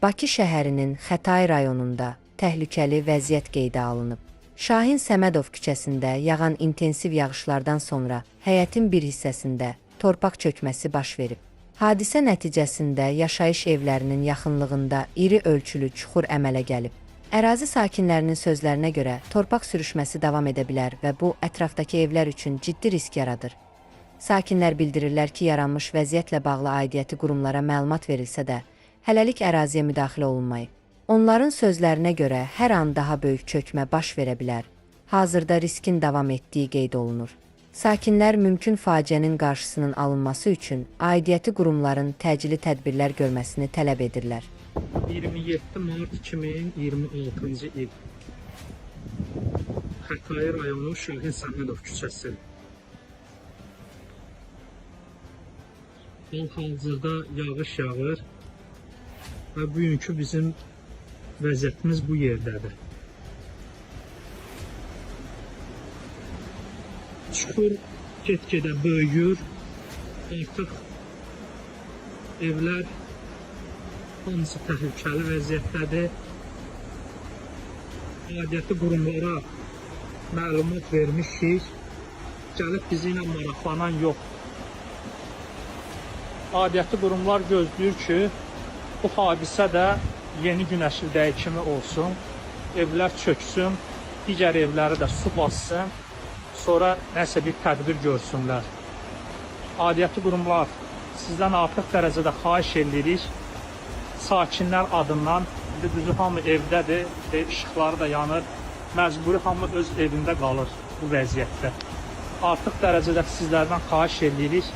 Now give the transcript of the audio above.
Bakı şəhərinin Xətai rayonunda təhlükəli vəziyyət qeydə alınıb. Şahin Səmədov küçəsində yağan intensiv yağışlardan sonra həyətin bir hissəsində torpaq çökməsi baş verib. Hadisə nəticəsində yaşayış evlərinin yaxınlığında iri ölçülü çuxur əmələ gəlib. Ərazi sakinlərinin sözlərinə görə torpaq sürüşməsi davam edə bilər və bu ətrafdakı evlər üçün ciddi risk yaradır. Sakinlər bildirirlər ki, yaranmış vəziyyətlə bağlı aidiyyəti qurumlara məlumat verilsə də, hələlik əraziyə müdaxilə olunmayıb. Onların sözlərinə görə hər an daha böyük çökmə baş verə bilər. Hazırda riskin davam etdiyi qeyd olunur. Sakinlər mümkün faciənin qarşısının alınması üçün aidiyyəti qurumların təcili tədbirlər görməsini tələb edirlər. 27 mart 2026-cı il Xətai rayonu Şahin Səmədov küçəsi. Hal-hazırda yağış yağır və bugünkü bizim vəziyyətimiz bu yerdədir. Çuxur get-gedə böyüyür, artıq evlər hamısı təhlükəli vəziyyətdədir. Aidiyyəti qurumlara məlumat vermişik, gəlib bizi ilə maraqlanan yox. Aidiyyəti qurumlar gözləyir ki, bu hadisə də yeni gün əşildəyi kimi olsun, evlər çöksün, digər evləri də su bassın, sonra nəsə bir tədbir görsünlər. Aidiyyəti qurumlar, sizdən artıq dərəcədə xahiş edirik, sakinlər adından, düzü hamı evdədir, işıqları da yanır, məcburi hamı öz evində qalır bu vəziyyətdə. Artıq dərəcədə sizlərdən xahiş edirik.